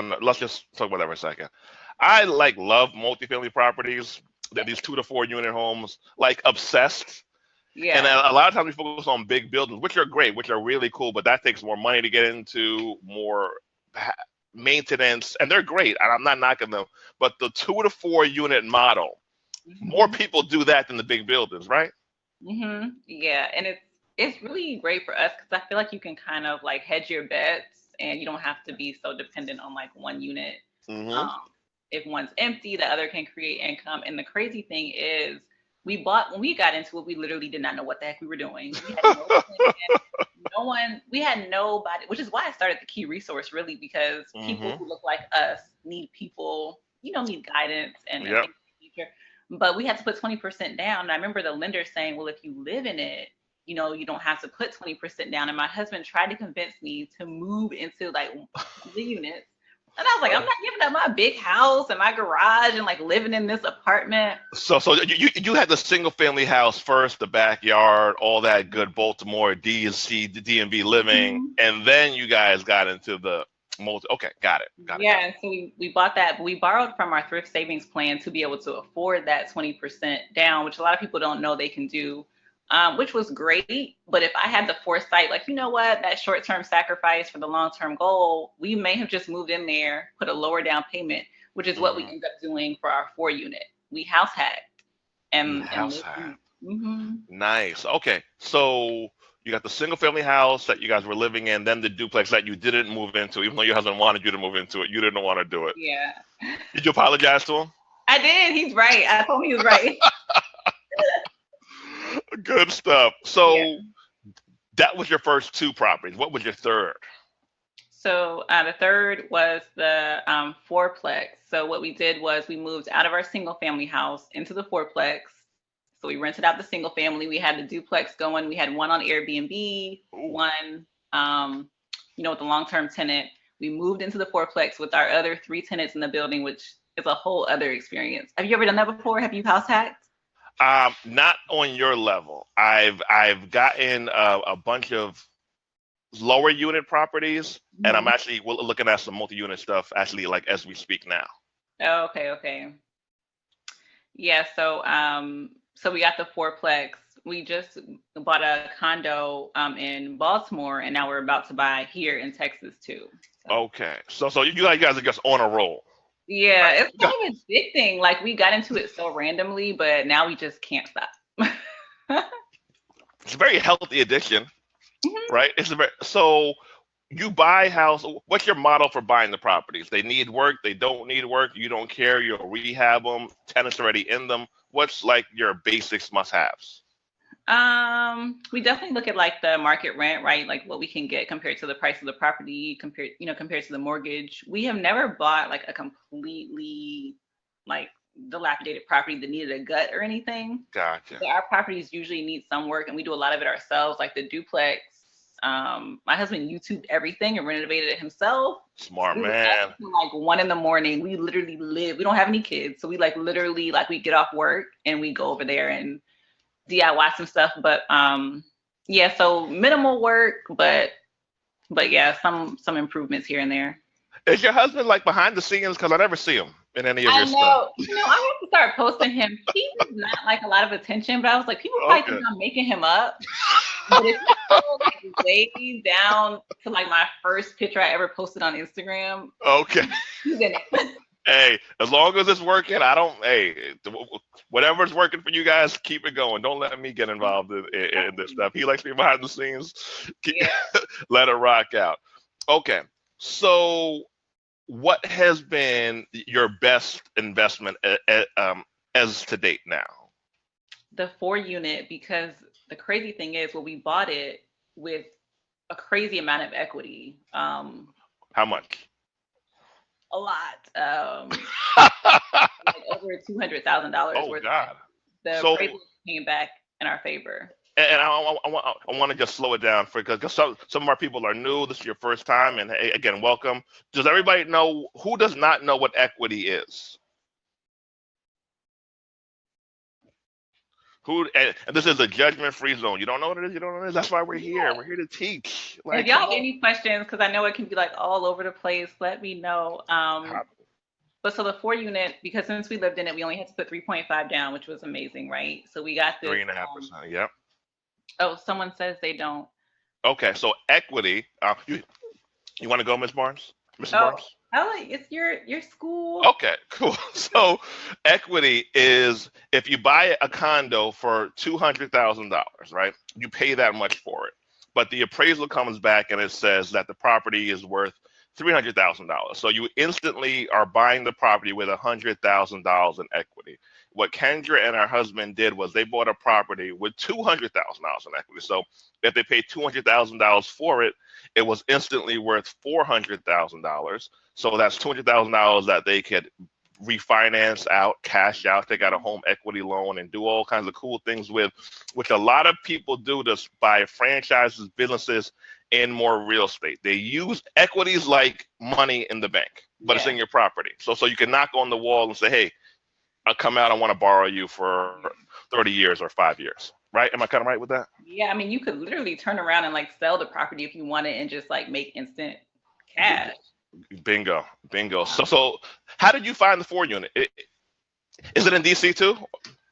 let's just talk about that for a second. I like love multifamily properties. They're these 2 to 4 unit homes, like obsessed. And Yeah. a lot of times we focus on big buildings, which are great, which are really cool, but that takes more money to get into, more maintenance, and they're great. And I'm not knocking them, but the 2 to 4 unit model, more Hmm. people do that than the big buildings, right? Yeah, and it's really great for us because I feel like you can kind of like hedge your bets, and you don't have to be so dependent on like one unit. Hmm. Um, if one's empty, the other can create income. And the crazy thing is, we bought when we got into it, we literally did not know what the heck we were doing. We had no plan, no one, we had nobody, which is why I started the Key Resource really because people Hmm. who look like us need people, need guidance and Yep. things of the future. But we had to put 20% down. And I remember the lender saying, well, if you live in it, you don't have to put 20% down. And my husband tried to convince me to move into like one of the units. And I was like, I'm not giving up my big house and my garage and like living in this apartment. So you had the single family house first, the backyard, all that good Baltimore D and C, D and B living, Mhm. and then you guys got into the multi. Okay, got it, got it, got Yeah, and so we bought that, but we borrowed from our thrift savings plan to be able to afford that 20% down, which a lot of people don't know they can do, which was great. But if I had the foresight, like, you know what, that short term sacrifice for the long term goal, we may have just moved in there, put a lower down payment, which is it. what we ended up doing for our 4 unit. We house hacked You and house lived in hack. it. Hmm. Nice. Okay, so you got the single family house that you guys were living in, then the duplex that you didn't move into, even though your husband wanted you to move into it. You didn't want to do it. Yeah, Did you apologize to him? I did. He's right. I told him he was right. Good stuff. Yeah. So that was your first two properties. What was your third? So the third was the fourplex. So what we did was we moved out of our single family house into the fourplex. So we rented out the single family. We had the duplex going. We had one on Airbnb, Ooh. one, with the long term tenant. We moved into the fourplex with our other three tenants in the building, which is a whole other experience. Have you ever done that before? Have you house hacked? Not on your level. I've gotten a bunch of lower unit properties, and I'm Hmm. actually looking at some multi-unit stuff actually like as we speak now. Oh, okay, okay. Yeah, so we got the fourplex. We just bought a condo in Baltimore, and now we're about to buy here in Texas too. So Okay, so you guys are just on a roll. yeah, it's Right. kind of addicting. Like we got into it so randomly, but now we just can't stop. It's a very healthy addiction, Mhm. right? So you buy house. What's your model for buying the properties? They need work. They don't need work. You don't care. You'll rehab them. Tenants already in them. What's like your basics must-haves? We definitely look at like the market rent, right? Like what we can get compared to the price of the property, compared to the mortgage. We have never bought like a completely like dilapidated property that needed a gut or anything. Gotcha. But our properties usually need some work, and we do a lot of it ourselves. Like the duplex, my husband YouTubed everything and renovated it himself. So Smart we were up man. until like 1 in the morning. We literally live. We don't have any kids, so we like literally like we get off work and we go over there and DIY some stuff. But yeah, so minimal work, but yeah, some improvements here and there. Is your husband like behind the scenes? Because I never see him in any of I your stuff. know, I have to start posting him. He does not like a lot of attention, but I was like, people probably think Okay. I'm making him up. But if you scroll like way down to like my first picture I ever posted on Instagram, Okay. he's in it. Hey, as long as it's working, I don't. Hey, whatever's working for you guys, keep it going. Don't let me get involved in this stuff. He likes to be behind the scenes. Keep, Yeah. let it rock out. Okay. So, what has been your best investment as to date now? The 4 unit, because the crazy thing is, well, we bought it with a crazy amount of equity. How much? A lot. Like over $200,000 Oh worth of God. equity. The So, appraisal came back in our favor. and I want to just slow it down for because some of our people are new. This is your first time, and hey, again, welcome. Does everybody know who does not know what equity is? And this is a judgment-free zone. You don't know what it is. You don't know what it is. That's why we're here. Yeah. We're here to teach. If Like, y'all come have on. any questions, because I know it can be like all over the place, let me know. But so the 4 unit, because since we lived in it, we only had to put 3.5 down, which was amazing, right? So we got this. 3.5%. Yep. Oh, someone says they don't. Okay. So equity. You want to go, Miss Barnes? Mrs. Oh, Barnes? Ellie, it's your school. Okay, cool. So equity is if you buy a condo for $200,000, right? You pay that much for it, but the appraisal comes back and it says that the property is worth $300,000. So you instantly are buying the property with $100,000 in equity. What Kendra and her husband did was they bought a property with $200,000 in equity. So if they paid $200,000 for it, it was instantly worth $400,000. So that's $200,000 that they could refinance out, cash out, take out a home equity loan, and do all kinds of cool things with, which a lot of people do this buy franchises, businesses, and more real estate. They use equities like money in the bank, but it's Yeah. in your property. So you can knock on the wall and say, hey, I'll come out, I want to borrow you for 30 years or 5 years. Right? Am I kind of right with that? Yeah, I mean, you could literally turn around and like sell the property if you wanted and just like make instant cash. Bingo, bingo. So how did you find the 4 unit? Is it in DC too?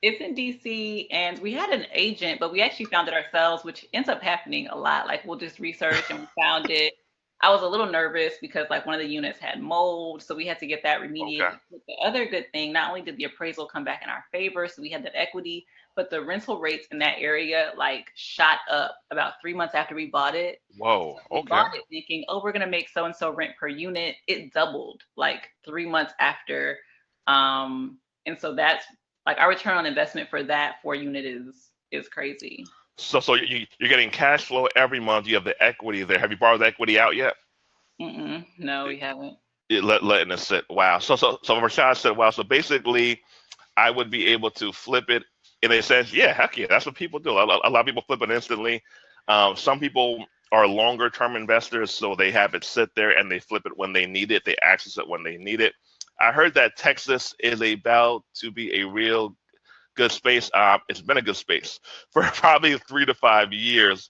It's in DC, and we had an agent, but we actually found it ourselves, which ends up happening a lot. Like we'll just research and we found it. I was a little nervous because like one of the units had mold, so we had to get that Okay. remediated. But the other good thing, not only did the appraisal come back in our favor, so we had that equity, but the rental rates in that area like shot up about 3 months after we bought it. Whoa. We Okay. bought it thinking, oh, we're gonna make so and so rent per unit. It doubled like 3 months after. And so that's like our return on investment for that 4 unit is crazy. So you're getting cash flow every month. You have the equity there. Have you borrowed the equity out yet? No, we haven't. Letting it sit. Wow. So Rashad said, wow. So basically, I would be able to flip it in a sense. Yeah, heck yeah, that's what people do. A lot of people flip it instantly. Some people are longer term investors, so they have it sit there and they flip it when they need it. They access it when they need it. I heard that Texas is about to be a real good space. It's been a good space for probably 3 to 5 years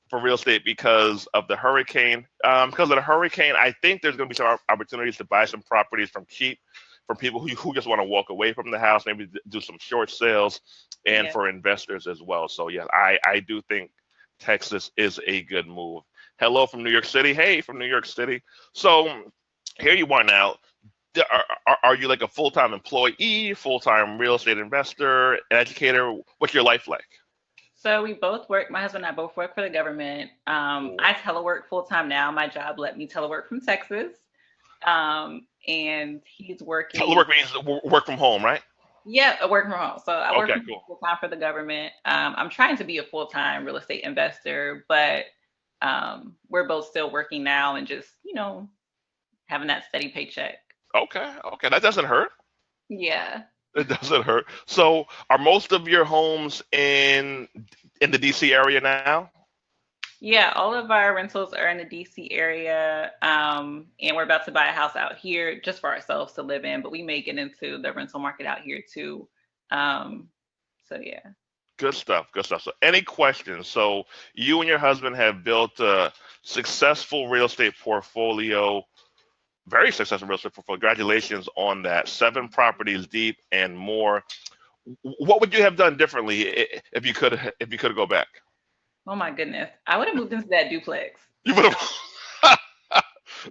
for real estate because of the hurricane. Because of the hurricane, I think there's going to be some opportunities to buy some properties from cheap for people who just want to walk away from the house, maybe do some short sales, and Yeah. for investors as well. So, yeah, I do think Texas is a good move. Hello from New York City. Hey, from New York City. So, here you are now. Are you like a full-time employee, full-time real estate investor, an educator? What's your life like? So we both work, my husband and I both work for the government. I telework full time now. My job let me telework from Texas. And he's working. Telework means work from home, right? Yeah, I work from home. So I work Okay, cool. full time for the government. I'm trying to be a full time real estate investor, but we're both still working now and just, having that steady paycheck. Okay, that doesn't hurt. Yeah. It doesn't hurt. So, are most of your homes in the DC area now? Yeah, all of our rentals are in the DC area. And we're about to buy a house out here just for ourselves to live in, but we may get into the rental market out here too. So yeah. Good stuff. Good stuff. So, any questions? So, you and your husband have built a successful real estate portfolio, very successful real estate portfolio. Congratulations on that. 7 properties deep and more. What would you have done differently if you could go back? Oh my goodness. I would have moved into that duplex. You would have.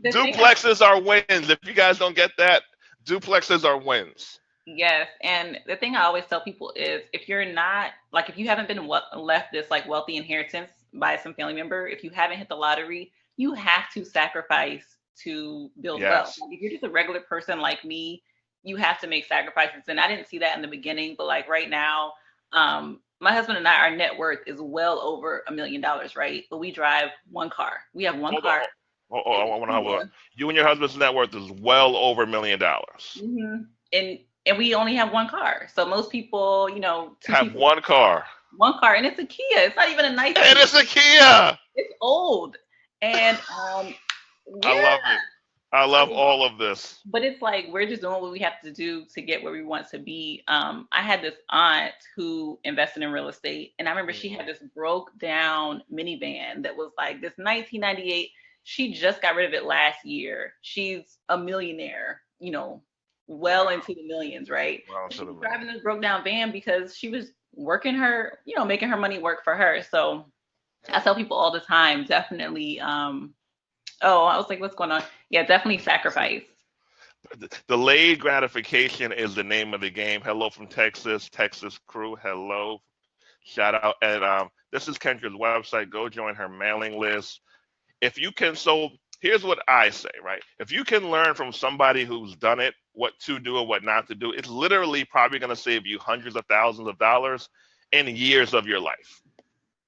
The thing Duplexes are wins. If you guys don't get that, duplexes are wins. Yes, and the thing I always tell people is if you're not like if you haven't been left this like wealthy inheritance by some family member, if you haven't hit the lottery, you have to sacrifice to build wealth. Yes. Like, if you're just a regular person like me, you have to make sacrifices. And I didn't see that in the beginning, but like right now, my husband and I, our net worth is well over $1 million, right? But we drive one car. We have one Hold on. car. I want to have you and your husband's net worth is well over $1 million. Hmm. And we only have one car. So most people, two Have people, one car. one car, and it's a Kia. It's not even a nice And Kia. it's a Kia. It's old. And I yeah, love it. I love So, all of this. but it's like we're just doing what we have to do to get where we want to be. I had this aunt who invested in real estate, and I remember she Mhm. had this broke down minivan that was like this 1998. She just got rid of it last year. She's a millionaire, well Wow. into the millions, right? Wow But to she the was driving million. this broke down van because she was working her, making her money work for her. So I tell people all the time, definitely. Oh, I was like, what's going on? Yeah, definitely sacrifice. Delayed gratification is the name of the game. Hello from Texas, Texas crew. Hello. Shout out. And this is Kendra's website. Go join her mailing list. If you can, so here's what I say, right? If you can learn from somebody who's done it, what to do and what not to do, it's literally probably going to save you hundreds of thousands of dollars in years of your life.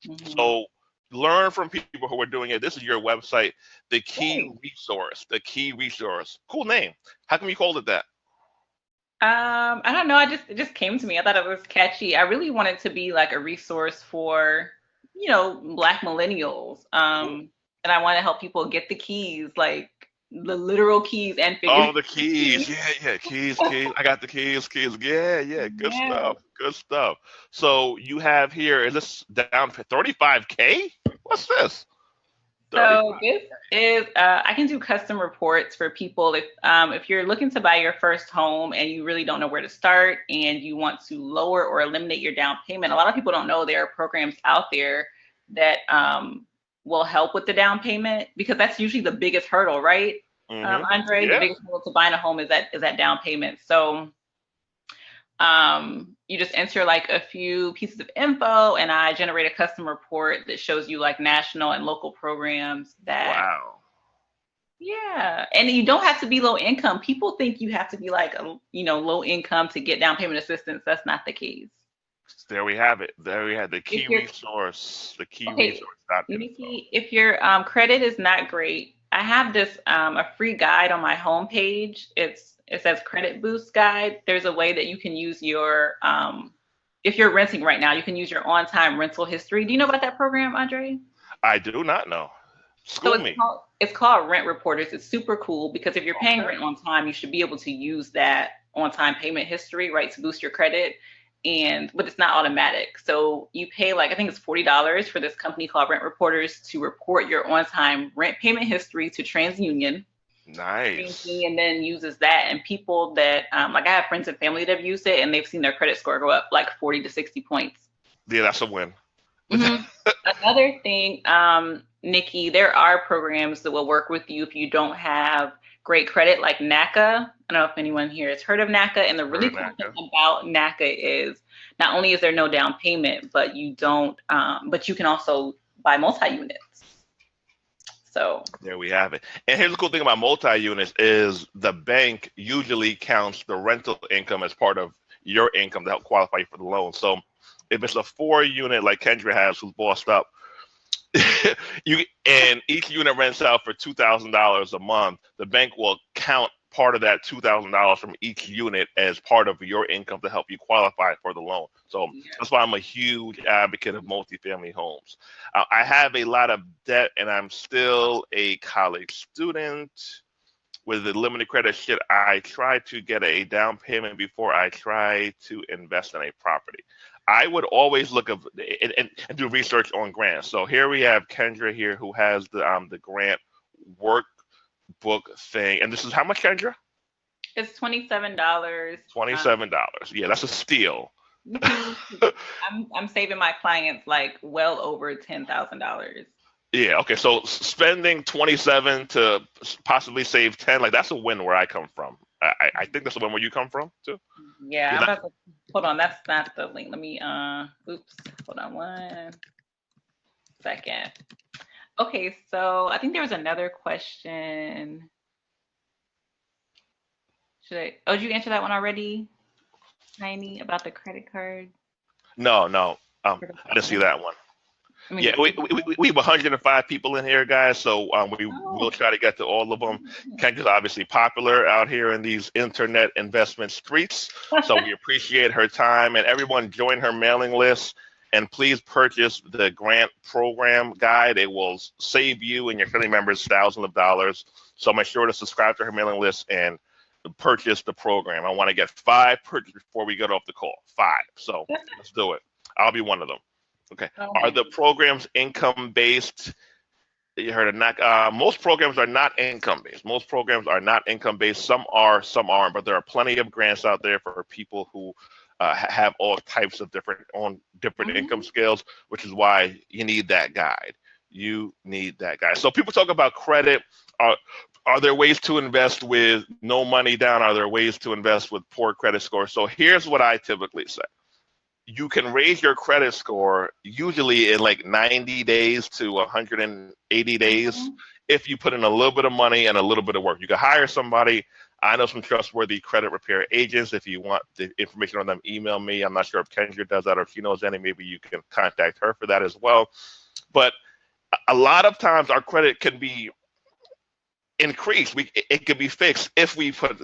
Hmm. So learn from people who are doing it. This is your website, the key Right. resource, the key resource. Cool name. How come you called it that? I don't know. It just came to me. I thought it was catchy. I really wanted to be like a resource for, Black millennials. And I want to help people get the keys, like the literal keys and Oh, figurative the keys. keys. Yeah. Keys. I got the keys. Yeah. Good Yeah. stuff. Good stuff. So you have here, is this down for 35K? What's this? So 35. this is I can do custom reports for people if you're looking to buy your first home and you really don't know where to start and you want to lower or eliminate your down payment. A lot of people don't know there are programs out there that will help with the down payment because that's usually the biggest hurdle, right? Andre, the Yeah. biggest hurdle to buying a home is that down payment. So you just enter like a few pieces of info and I generate a custom report that shows you like national and local programs that, Wow. yeah. And you don't have to be low income. People think you have to be like low income to get down payment assistance. That's not the case. There we have it. There we have the If key you're resource, the key Okay, resource dot info. Nikki, if your credit is not great, I have this a free guide on my homepage. It says Credit Boost Guide. There's a way that you can use your if you're renting right now, you can use your on-time rental history. Do you know about that program, Andre? I do not know. So School it's me. called it's called Rent Reporters. It's super cool because if you're paying Okay. rent on time, you should be able to use that on-time payment history, right, to boost your credit. But it's not automatic. So you pay like I think it's $40 for this company called Rent Reporters to report your on-time rent payment history to TransUnion. Nice. TransUnion then uses that, and people that like I have friends and family that have used it, and they've seen their credit score go up like 40 to 60 points. Yeah, that's a win. Hmm. Another thing, Nikki, there are programs that will work with you if you don't have great credit, like NACA. I don't know if anyone here has heard of NACA. And the really Heard cool thing NACA. about NACA is not only is there no down payment, but but you can also buy multi-units. So There we have it. And here's the cool thing about multi-units is the bank usually counts the rental income as part of your income to help qualify you for the loan. So if it's a 4 unit like Kendra has, who's bossed up, and each unit rents out for $2,000 a month, the bank will count part of that $2,000 from each unit as part of your income to help you qualify for the loan. So yeah. that's why I'm a huge advocate of multifamily homes. I have a lot of debt, and I'm still a college student. With the limited credit shit, I try to get a down payment before I try to invest in a property. I would always look up and do research on grants. So here we have Kendra here who has the grant workbook thing, and this is how much, Kendra? It's $27. $27. Yeah, that's a steal. Mhm. I'm saving my clients like well over $10,000. Yeah, okay. So spending 27 to possibly save 10, like that's a win where I come from. I think that's the win where you come from too. Yeah, Yeah, I'm about to hold on. That's not the link. Let me oops, hold on 1 second. Okay, so I think there was another question. Did you answer that one already, Tiny, about the credit card? no. I didn't see that one. I mean Yeah, the we have 105 people in here, guys. So we will oh, try to get to all of them. Kendra's obviously popular out here in these internet investment streets. So we appreciate her time, and everyone join her mailing list. And please purchase the grant program guide. It will save you and your family members thousands of dollars. So make sure to subscribe to her mailing list and purchase the program. I want to get 5 purchases before we get off the call. 5. So let's do it. I'll be one of them. Okay. Are Okay. the programs income based? You heard it. Not most programs are not income based. Most programs are not income based. Some are, some aren't. But there are plenty of grants out there for people who have all types of different income Mhm. scales, which is why you need that guide. You need that guide. So people talk about credit. Are, are there ways to invest with no money down? Are there ways to invest with poor credit score? So here's what I typically say. You can raise your credit score usually in like 90 days to 180 days Mhm. if you put in a little bit of money and a little bit of work. You can hire somebody. I know some trustworthy credit repair agents. If you want the information on them, email me. I'm not sure if Kendra does that or if she knows any. Maybe you can contact her for that as well. But a lot of times our credit can be increased. It can be fixed if we put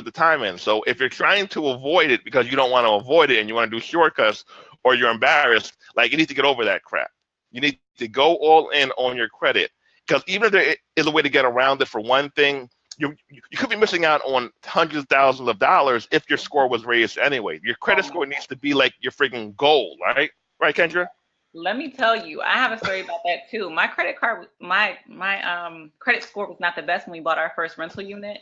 the time in. So if you're trying to avoid it because you don't want to avoid it and you want to do shortcuts or you're embarrassed, like you need to get over that crap. You need to go all in on your credit because even if there is a way to get around it for one thing, you could be missing out on hundreds of thousands of dollars if your score was raised anyway. Your Oh credit my. score needs to be like your freaking goal, right? Right, Kendra? Let me tell you, I have a story about that too. My credit card, my credit score was not the best when we bought our first rental unit,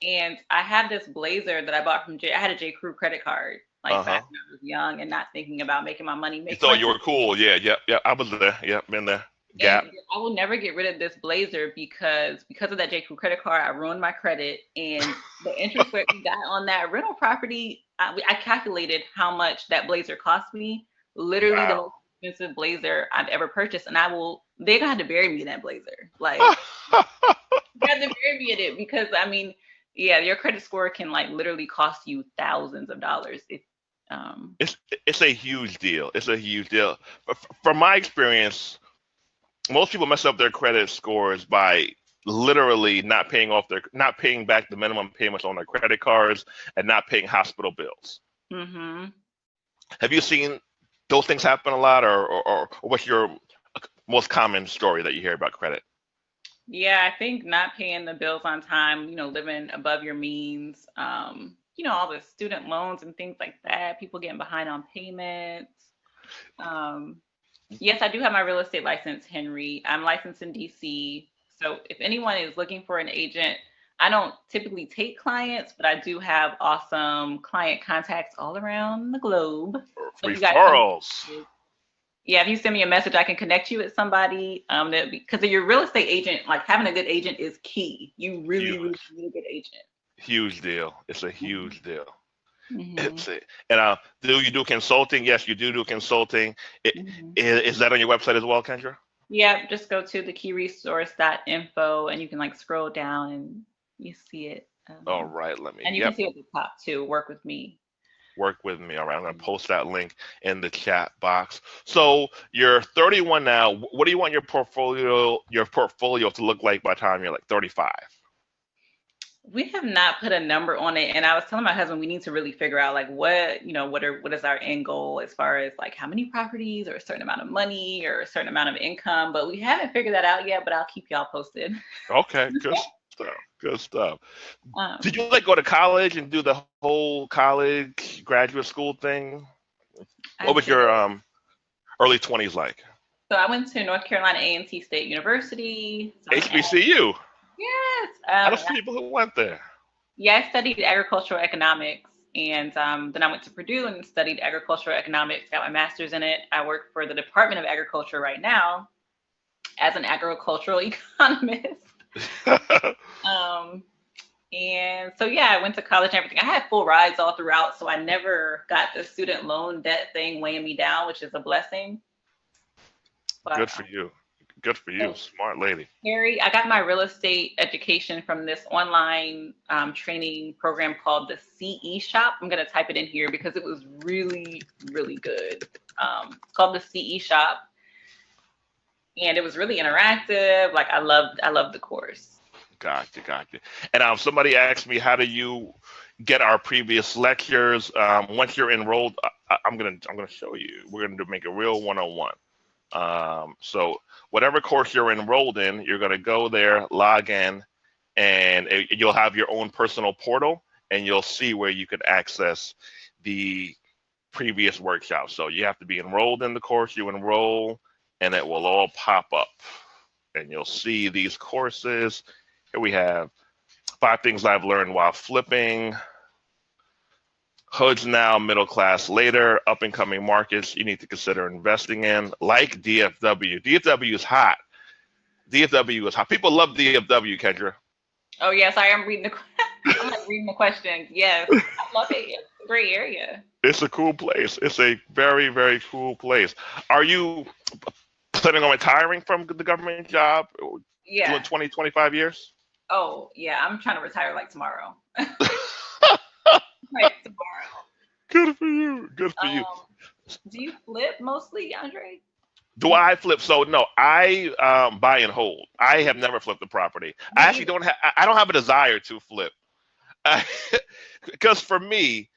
and I had this blazer that I bought from J. I had a J. Crew credit card, like Uh-huh. back when I was young and not thinking about making my money, You making thought my you were cool. Yeah, yeah, yeah. I was there. Yeah, been there. and Gap. I will never get rid of this blazer because of that J. Crew credit card. I ruined my credit, and the interest rate we got on that rental property. I calculated how much that blazer cost me. Literally the most Wow. expensive blazer I've ever purchased, and I will. They're gonna have to bury me in that blazer. Like they have to bury me in it because I mean, yeah, your credit score can like literally cost you thousands of dollars if um it's it's a huge deal. It's a huge deal. From my experience, most people mess up their credit scores by literally not paying back the minimum payments on their credit cards and not paying hospital bills. mhm. Have you seen those things happen a lot, or what's your most common story that you hear about credit? Yeah, I think not paying the bills on time, living above your means, all the student loans and things like that, people getting behind on payments. Um, yes, I do have my real estate license, Henry. I'm licensed in DC. So if anyone is looking for an agent, I don't typically take clients, but I do have awesome client contacts all around the globe. So if you guys send Referrals. me yeah, if you send me a message, I can connect you with somebody. That because your real estate agent, like having a good agent is key. You really, really Huge, need a good agent. huge deal. It's a Mhm. huge deal. Mhm. It's a, and do you do consulting? Yes, you do consulting. It, Mhm. is that on your website as well, Kendra? Yeah, just go to thekeyresource.info and you can like scroll down and you see it. All right, let me. And you can Yep, see at the top too. Work with me. work with me. All right, I'm gonna Mhm. post that link in the chat box. So you're 31 now. What do you want your portfolio to look like by the time you're like 35? We have not put a number on it, and I was telling my husband we need to really figure out like what is our end goal as far as like how many properties or a certain amount of money or a certain amount of income, but we haven't figured that out yet. But I'll keep y'all posted. Okay, good stuff. Good stuff. Did you Um, like go to college and do the whole college graduate school thing? I What was did. your early 20s like? So I went to North Carolina A&T State University. So I'm an HBCU. yes. I know some people who went there. Yeah, I studied agricultural economics, and then I went to Purdue and studied agricultural economics. Got my master's in it. I work for the Department of Agriculture right now as an agricultural economist. Um, and so yeah, I went to college and everything. I had full rides all throughout, so I never got the student loan debt thing weighing me down, which is a blessing. But Good for you. Good for you. so Smart lady. Harry, I got my real estate education from this online training program called the CE Shop. I'm going to type it in here because it was really, really good. It's called the CE Shop, and it was really interactive. Like I loved the course. Gotcha, gotcha. And somebody asked me, how do you get our previous lectures. Once you're enrolled, I'm gonna show you. We're gonna make a real one-on-one. So whatever course you're enrolled in, you're gonna go there, log in, and you'll have your own personal portal, and you'll see where you can access the previous workshops. So you have to be enrolled in the course. You enroll, and it will all pop up, and you'll see these courses. Here we have 5 things I've learned while flipping. Hoods now, middle class later, up and coming markets you need to consider investing in, like DFW. DFW is hot. DFW is hot. People love DFW, Kendra. Oh yes, I am reading I'm like reading the questions. Yes, I love it. It's a great area. It's a cool place. It's a very, very cool place. Are you planning on retiring from the government job? Yeah. Doing 20, 25 years? Oh yeah, I'm trying to retire like tomorrow. Like tomorrow. Good for you. Good for you. Do you flip mostly, Andre? Do I flip? So no, I buy and hold. I have never flipped a property. I actually don't have. I don't have a desire to flip, because for me,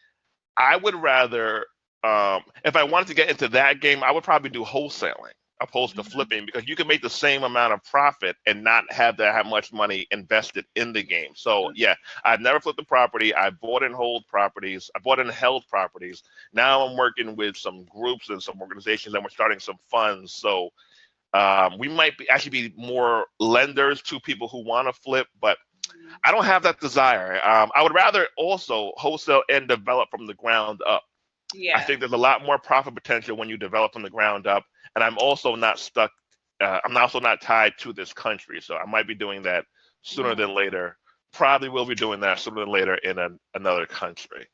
I would rather, if I wanted to get into that game, I would probably do wholesaling opposed to flipping, because you can make the same amount of profit and not have to have much money invested in the game. So yeah, I've never flipped a property. I bought and hold properties. I bought and held properties. Now I'm working with some groups and some organizations, and we're starting some funds. So we might actually be more lenders to people who want to flip, but I don't have that desire. I would rather also wholesale and develop from the ground up. Yeah. I think there's a lot more profit potential when you develop from the ground up, and I'm also not stuck. I'm also not tied to this country, so I might be doing that sooner than later. Probably will be doing that sooner than later in another country.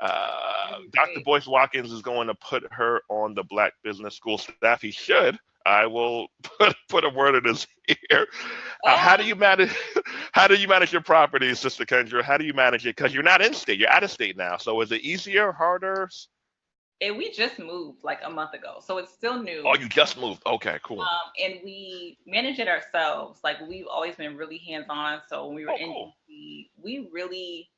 Dr. Boyce Watkins is going to put her on the Black Business School staff. He should. I will put a word in his ear. How do you manage? How do you manage your property, Sister Kendra? How do you manage it? Because you're not in state. You're out of state now. So is it easier, harder? And we just moved like a month ago, so it's still new. Oh, you just moved. Okay, cool. And we manage it ourselves. Like we've always been really hands-on. So when we were in DC, we really,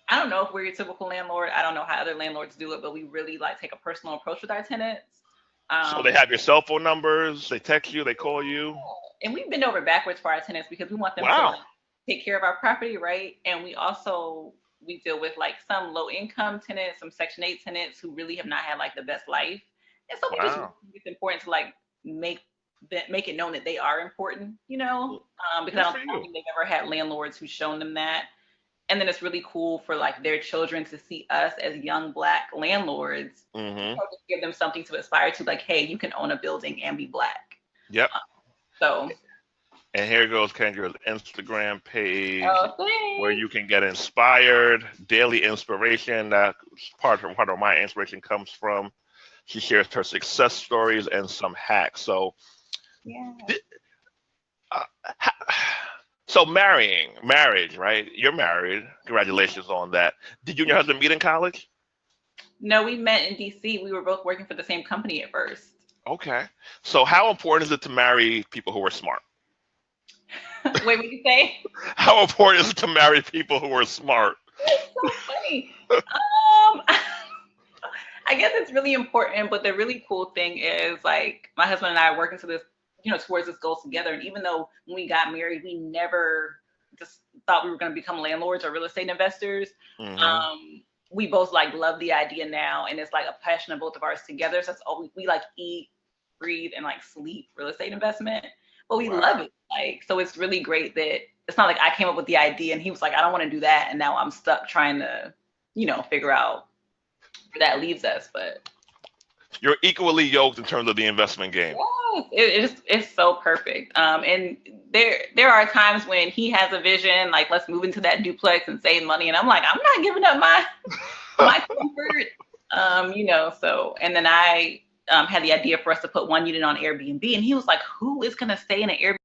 I don't know if we're your typical landlord. I don't know how other landlords do it, but we really like take a personal approach with our tenants. So they have your cell phone numbers. They text you. They call you. And we've been over backwards for our tenants because we want them to like, take care of our property, right? And we deal with like some low income tenants, some Section 8 tenants who really have not had like the best life. And so we just think it's important to like make it known that they are important, because I don't think they've ever had landlords who've shown them that. And then it's really cool for like their children to see us as young Black landlords, to give them something to aspire to, like, hey, you can own a building and be Black. Yep. So. And here goes Kendra's Instagram page, where you can get inspired, daily inspiration. That's part of my inspiration comes from. She shares her success stories and some hacks. So, so marriage, right? You're married. Congratulations on that. Did you and your husband meet in college? No, we met in DC. We were both working for the same company at first. Okay. So how important is it to marry people who are smart? Wait, what did you say? How important is it to marry people who are smart? It's so funny. I guess it's really important, but the really cool thing is like my husband and I are working to this, towards this goal together. And even though when we got married, we never just thought we were going to become landlords or real estate investors. We both like love the idea now, and it's like a passion of both of ours together. So that's all we like eat, breathe, and like sleep real estate investment. But we love it. Like, so it's really great that it's not like I came up with the idea and he was like, I don't want to do that. And now I'm stuck trying to, figure out where that leaves us. But you're equally yoked in terms of the investment game. Yes, it's so perfect. And there are times when he has a vision, like let's move into that duplex and save money. And I'm like, I'm not giving up my comfort. So, and then I had the idea for us to put one unit on Airbnb, and he was like, who is going to stay in an Airbnb